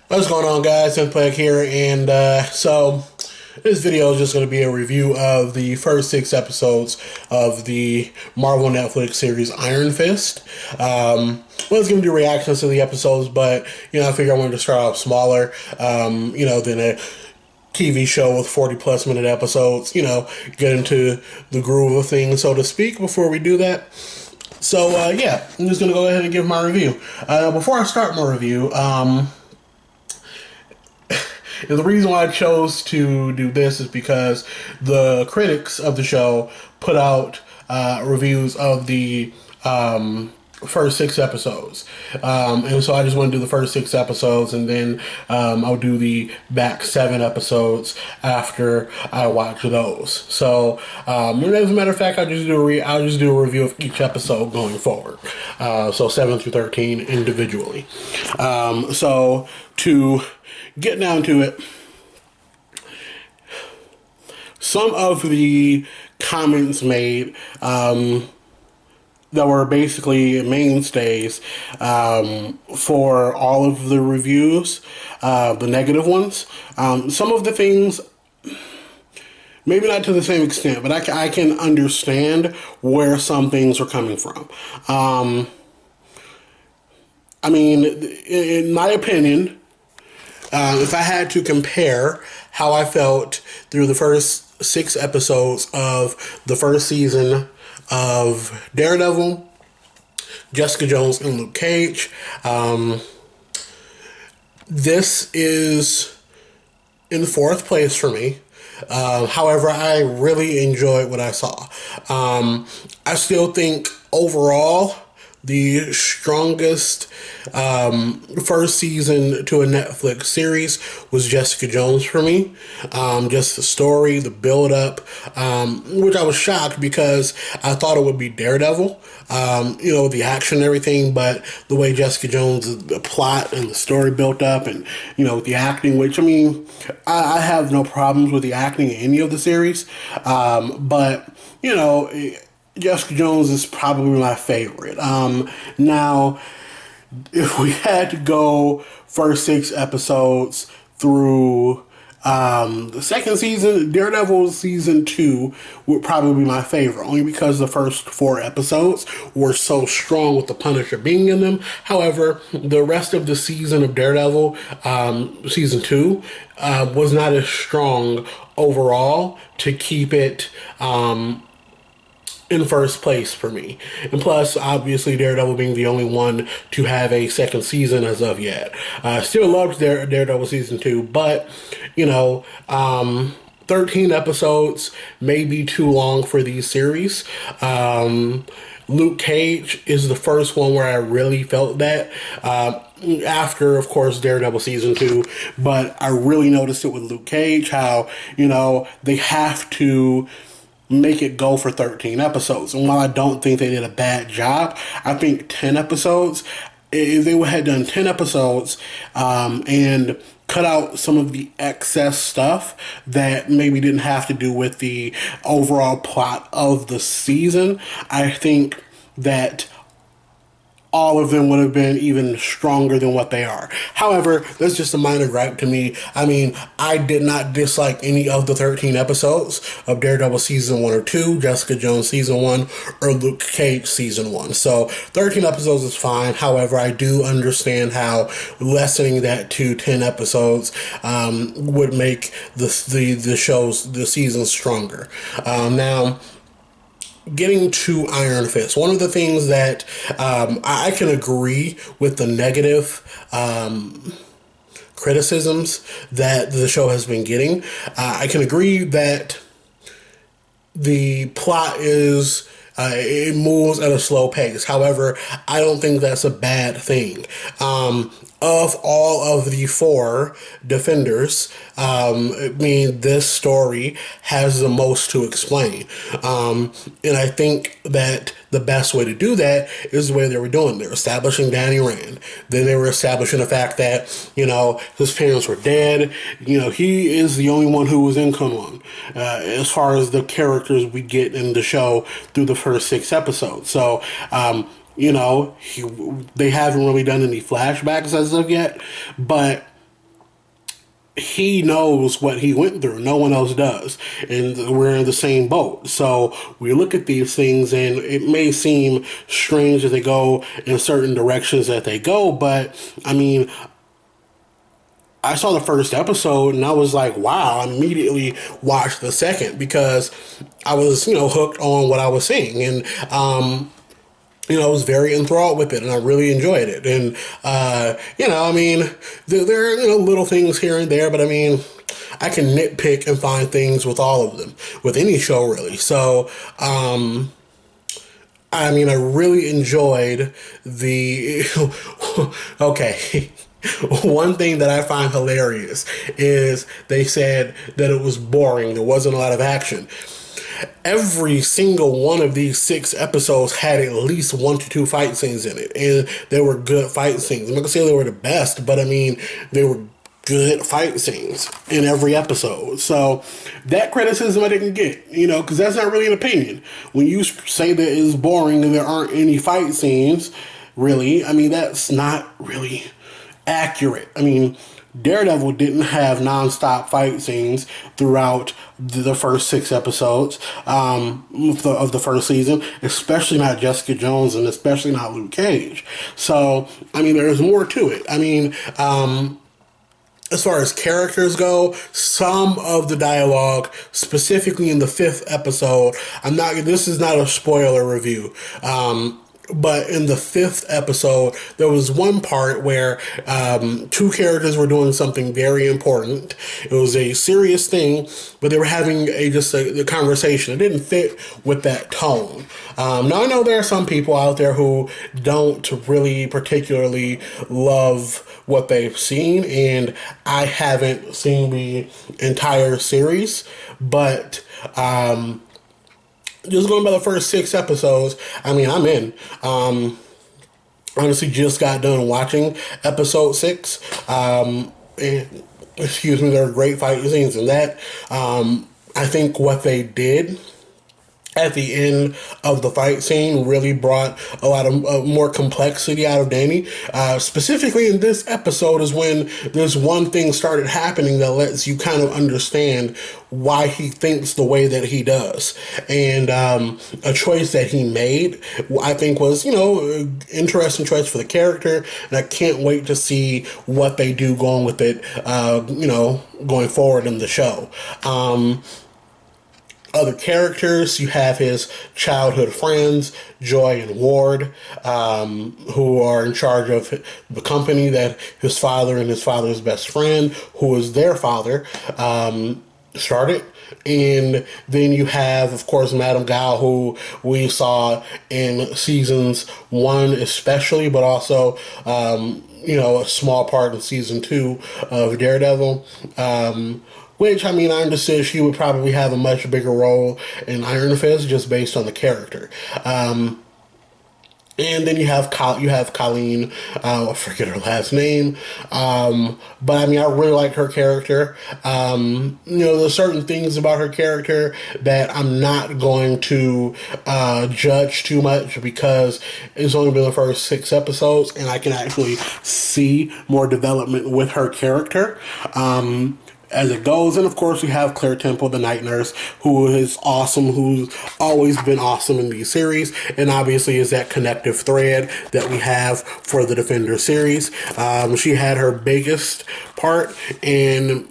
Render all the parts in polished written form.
What's going on, guys? Impleg here, and this video is just going to be a review of the first 6 episodes of the Marvel Netflix series Iron Fist. Well, it's going to do reactions to the episodes, but I figure I wanted to start off smaller, than a TV show with 40-plus-minute episodes. Get into the groove of things, so to speak. Before we do that, I'm just going to go ahead and give my review. Before I start my review, and the reason why I chose to do this is because the critics of the show put out reviews of the first 6 episodes. And so I just want to do the first 6 episodes, and then I'll do the back 7 episodes after I watch those. So as a matter of fact, I'll just do a review of each episode going forward. So 7 through 13 individually. So to get down to it, some of the comments made that were basically mainstays for all of the reviews, the negative ones. Some of the things, maybe not to the same extent, but I can understand where some things are coming from. In my opinion, if I had to compare how I felt through the first 6 episodes of the first season of Daredevil, Jessica Jones, and Luke Cage, this is in fourth place for me. However, I really enjoyed what I saw. I still think overall the strongest first season to a Netflix series was Jessica Jones for me. Just the story, the build-up, which I was shocked because I thought it would be Daredevil, the action and everything, but the way Jessica Jones, the plot and the story built up, and, the acting, which, I have no problems with the acting in any of the series, but, Jessica Jones is probably my favorite. Now, if we had to go first 6 episodes through the second season, Daredevil season 2 would probably be my favorite, only because the first 4 episodes were so strong with the Punisher being in them. However, the rest of the season of Daredevil, season 2, was not as strong overall to keep it in first place for me. And plus, obviously, Daredevil being the only one to have a second season as of yet. Still loved Daredevil season 2, but, 13 episodes may be too long for these series. Luke Cage is the first one where I really felt that. After, of course, Daredevil season 2, but I really noticed it with Luke Cage, how, they have to make it go for 13 episodes. And while I don't think they did a bad job, I think 10 episodes, if they had done 10 episodes and cut out some of the excess stuff that maybe didn't have to do with the overall plot of the season, I think that all of them would have been even stronger than what they are. However, that's just a minor gripe to me. I did not dislike any of the 13 episodes of Daredevil season 1 or 2, Jessica Jones season 1, or Luke Cage season 1. So 13 episodes is fine. However, I do understand how lessening that to 10 episodes would make the season stronger. Now, getting to Iron Fist, one of the things that I can agree with the negative criticisms that the show has been getting. I can agree that the plot is it moves at a slow pace. However, I don't think that's a bad thing. Of all of the 4 defenders, this story has the most to explain. And I think that the best way to do that is the way they were doing. They're establishing Danny Rand. Then they were establishing the fact that, his parents were dead. He is the only one who was in Kunlun, as far as the characters we get in the show through the first 6 episodes. So, they haven't really done any flashbacks as of yet, but he knows what he went through. No one else does. And we're in the same boat. So we look at these things and it may seem strange that they go in certain directions that they go, but I mean, I saw the first episode and I was like, wow, I immediately watched the second because I was, hooked on what I was seeing. And, I was very enthralled with it and I really enjoyed it. And, I mean, there are, little things here and there, but I mean, I can nitpick and find things with all of them, with any show really. So, I mean, I really enjoyed the. Okay. One thing that I find hilarious is they said that it was boring. There wasn't a lot of action. Every single one of these 6 episodes had at least 1 to 2 fight scenes in it, and they were good fight scenes. I'm not gonna say they were the best, but I mean they were good fight scenes in every episode. So that criticism I didn't get, because that's not really an opinion. When you say that it's boring and there aren't any fight scenes, really, I mean that's not really accurate. I mean, Daredevil didn't have nonstop fight scenes throughout the first 6 episodes of the first season, especially not Jessica Jones and especially not Luke Cage. So, I mean, there's more to it. I mean, as far as characters go, some of the dialogue, specifically in the 5th episode, this is not a spoiler review. But in the 5th episode, there was one part where 2 characters were doing something very important. It was a serious thing, but they were having a conversation. It didn't fit with that tone. Now, I know there are some people out there who don't really particularly love what they've seen, and I haven't seen the entire series, but just going by the first 6 episodes, I mean, I'm in. Honestly, just got done watching episode 6. Excuse me, there are great fight scenes in that. I think what they did at the end of the fight scene really brought a lot of more complexity out of Danny. Specifically in this episode is when there's one thing started happening that lets you kind of understand why he thinks the way that he does. And a choice that he made, I think was, interesting choice for the character. And I can't wait to see what they do going with it, going forward in the show. Other characters, you have his childhood friends, Joy and Ward, who are in charge of the company that his father and his father's best friend, who is their father, started. And then you have, of course, Madame Gao, who we saw in seasons 1 especially, but also, a small part in season 2 of Daredevil. Which, I mean, I understood she would probably have a much bigger role in Iron Fist just based on the character. And then you have Colleen, I forget her last name, but I mean, I really like her character. There's certain things about her character that I'm not going to judge too much because it's only been the first 6 episodes, and I can actually see more development with her character. As it goes. And of course, we have Claire Temple, the night nurse, who is awesome, who's always been awesome in these series, and obviously is that connective thread that we have for the Defender series. She had her biggest part in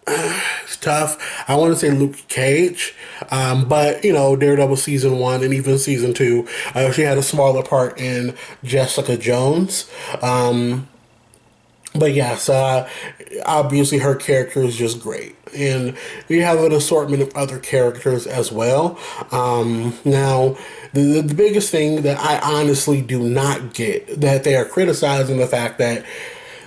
it's tough. I want to say Luke Cage, but Daredevil season 1 and even season 2, she had a smaller part in Jessica Jones. But yeah, so obviously her character is just great. And we have an assortment of other characters as well. Now, the biggest thing that I honestly do not get, that they are criticizing the fact that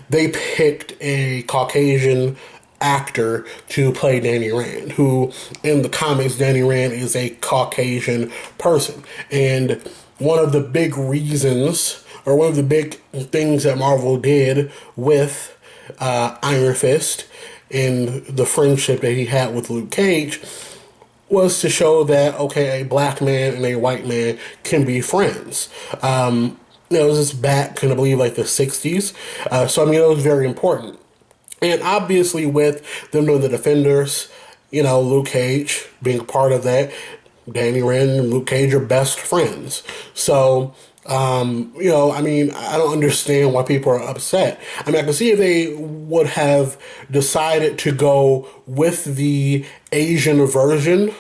they picked a Caucasian actor to play Danny Rand, who in the comics, Danny Rand is a Caucasian person. And one of the big reasons, or one of the big things that Marvel did with Iron Fist and the friendship that he had with Luke Cage was to show that, okay, a black man and a white man can be friends. It was just back in, I believe, like the 60s. So, I mean, it was very important. And obviously, with them doing the Defenders, Luke Cage being a part of that, Danny Rand and Luke Cage are best friends. So, I mean, I don't understand why people are upset. I mean, I can see if they would have decided to go with the Asian version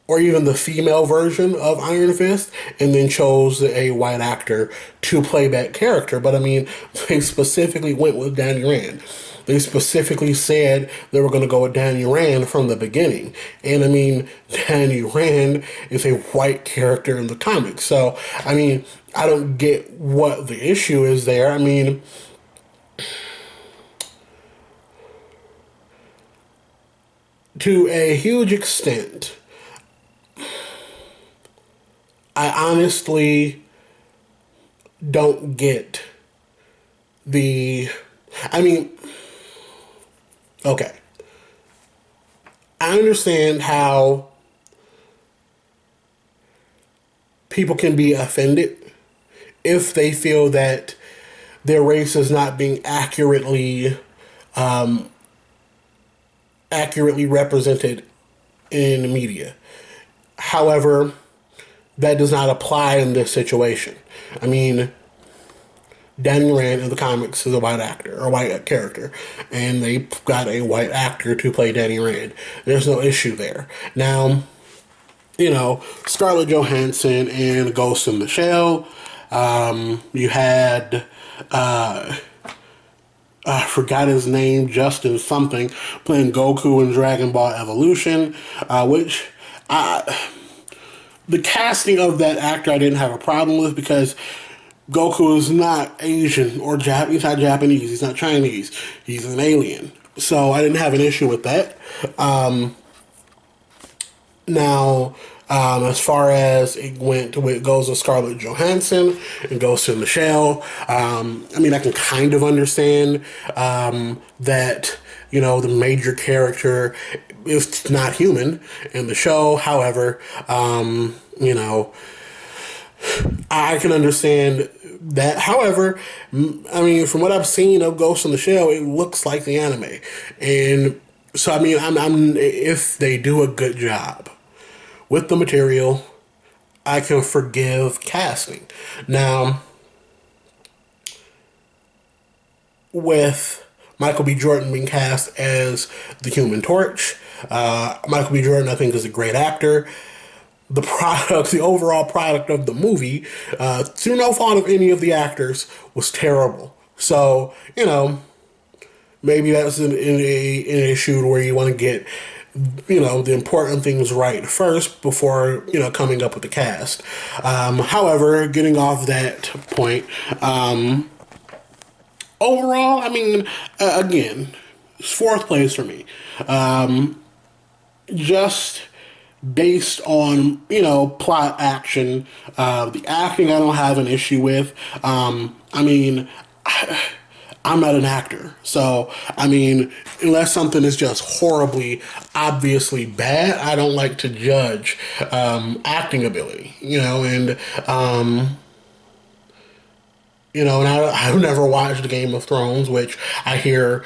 or even the female version of Iron Fist, and then chose a white actor to play that character. But I mean, they specifically went with Danny Rand. They specifically said they were going to go with Danny Rand from the beginning. And I mean, Danny Rand is a white character in the comics. So, I mean, I don't get what the issue is there. I mean, to a huge extent, I honestly don't get the. I mean, okay. I understand how people can be offended if they feel that their race is not being accurately represented in the media. However, that does not apply in this situation. I mean, Danny Rand in the comics is a white actor, or a white character, and they got a white actor to play Danny Rand. There's no issue there. Now, Scarlett Johansson and Ghost in the Shell. You had, I forgot his name, Justin something, playing Goku in Dragon Ball Evolution, which the casting of that actor I didn't have a problem with, because Goku is not Asian or He's not Japanese. He's not Chinese. He's an alien. So I didn't have an issue with that. Now, as far as it goes with Scarlett Johansson and Ghost in the Shell, I mean, I can kind of understand that, the major character is not human in the show. However, I can understand that. However, I mean, from what I've seen of Ghost in the Shell, it looks like the anime. And so, I mean, if they do a good job with the material, I can forgive casting. Now, with Michael B. Jordan being cast as the Human Torch, Michael B. Jordan, I think, is a great actor. The overall product of the movie, through no fault of any of the actors, was terrible. So, maybe that's an issue where you want to get, the important things right first before, coming up with the cast. However, getting off that point, overall, I mean, again, it's fourth place for me. Just based on, plot action. The acting I don't have an issue with. I mean, I'm not an actor. So, I mean, unless something is just horribly, obviously bad, I don't like to judge acting ability, and I've never watched Game of Thrones, which I hear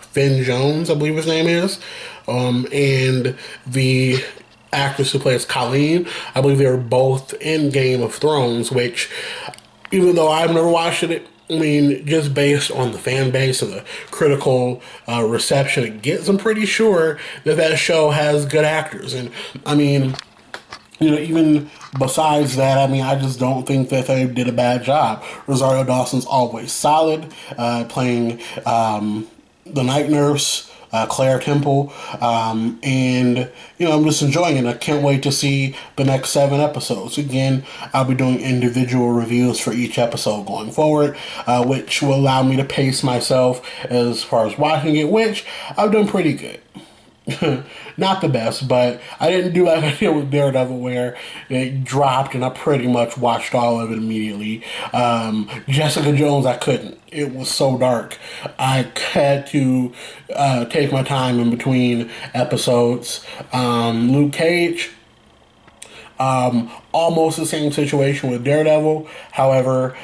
Finn Jones, I believe his name is, and the actress who plays Colleen, I believe they were both in Game of Thrones, which, even though I've never watched it, I mean, just based on the fan base and the critical reception it gets, I'm pretty sure that show has good actors. And, I mean, even besides that, I mean, I just don't think that they did a bad job. Rosario Dawson's always solid, playing the night nurse, Claire Temple, and I'm just enjoying it. I can't wait to see the next 7 episodes. Again, I'll be doing individual reviews for each episode going forward, which will allow me to pace myself as far as watching it, which I've done pretty good. Not the best, but I didn't do like I did with Daredevil, where it dropped and I pretty much watched all of it immediately. Jessica Jones, I couldn't. It was so dark. I had to take my time in between episodes. Luke Cage, almost the same situation with Daredevil. However,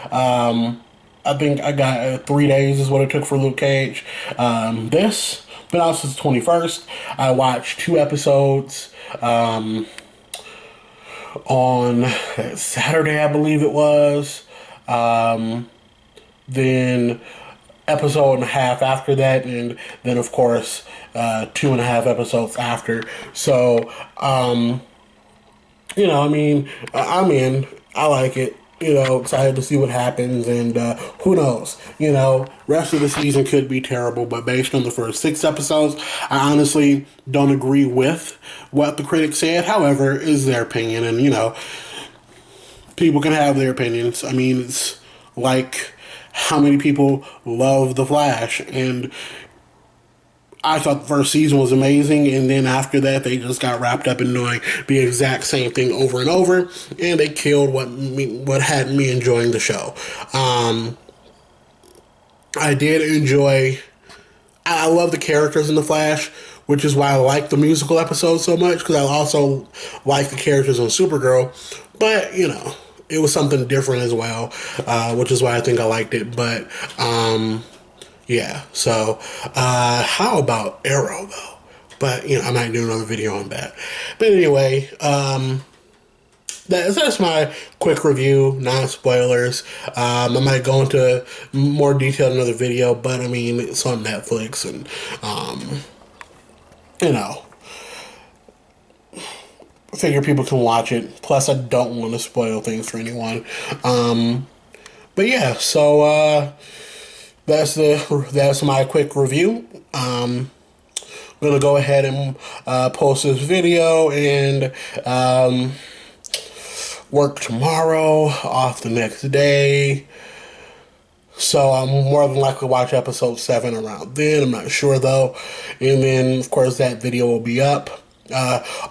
I think I got 3 days is what it took for Luke Cage. This been out since the 21st. I watched 2 episodes on Saturday, I believe it was. Then episode and a half after that, and then of course 2.5 episodes after. So I mean, I'm in. I like it. Excited to see what happens, and who knows? Rest of the season could be terrible, but based on the first 6 episodes, I honestly don't agree with what the critics said. However, it's their opinion, and people can have their opinions. I mean, it's like how many people love The Flash, and I thought the first season was amazing, and then after that, they just got wrapped up in doing the exact same thing over and over, and they killed what had me enjoying the show. I did enjoy. I love the characters in The Flash, which is why I like the musical episodes so much, because I also like the characters on Supergirl. But it was something different as well, which is why I think I liked it. But yeah, so how about Arrow though? But I might do another video on that. But anyway, that's my quick review, non-spoilers. I might go into more detail in another video, but I mean, it's on Netflix, and I figure people can watch it. Plus, I don't want to spoil things for anyone. But yeah, so that's my quick review. I'm gonna go ahead and post this video and work tomorrow, off the next day. So I'm more than likely to watch episode 7 around then. I'm not sure though. And then of course that video will be up.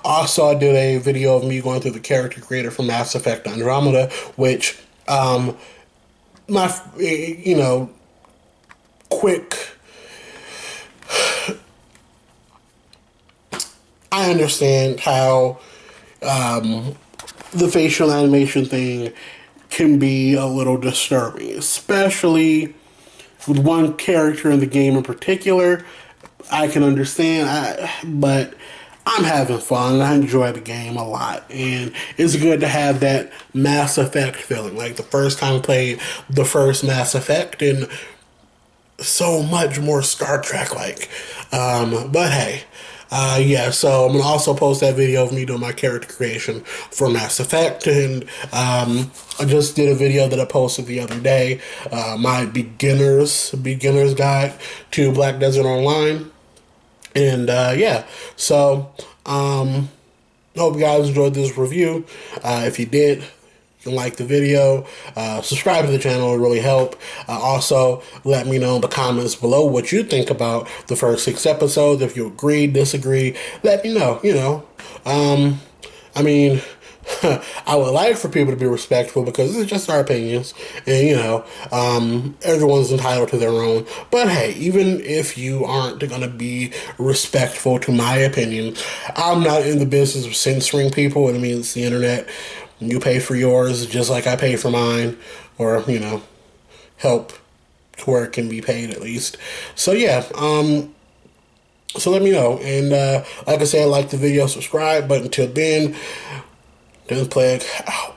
Also, I did a video of me going through the character creator for Mass Effect Andromeda, which quick. I understand how the facial animation thing can be a little disturbing, especially with one character in the game in particular. I can understand, but I'm having fun. I enjoy the game a lot, and it's good to have that Mass Effect feeling. Like the first time I played the first Mass Effect, and so much more Star Trek like. But hey. Yeah, so I'm going to also post that video of me doing my character creation for Mass Effect, and I just did a video that I posted the other day, my beginner's guide to Black Desert Online, and yeah, so hope you guys enjoyed this review. If you did, you can like the video, subscribe to the channel, it really help. Also, let me know in the comments below what you think about the first 6 episodes. If you agree, disagree, let me know, I mean, I would like for people to be respectful, because it's just our opinions, and everyone's entitled to their own. But hey, even if you aren't gonna be respectful to my opinion, I'm not in the business of censoring people. I mean, it's the internet. You pay for yours just like I pay for mine, or help to where it can be paid at least. So yeah, so let me know, and like I said, like the video, subscribe. But until then, Dennis Plague out.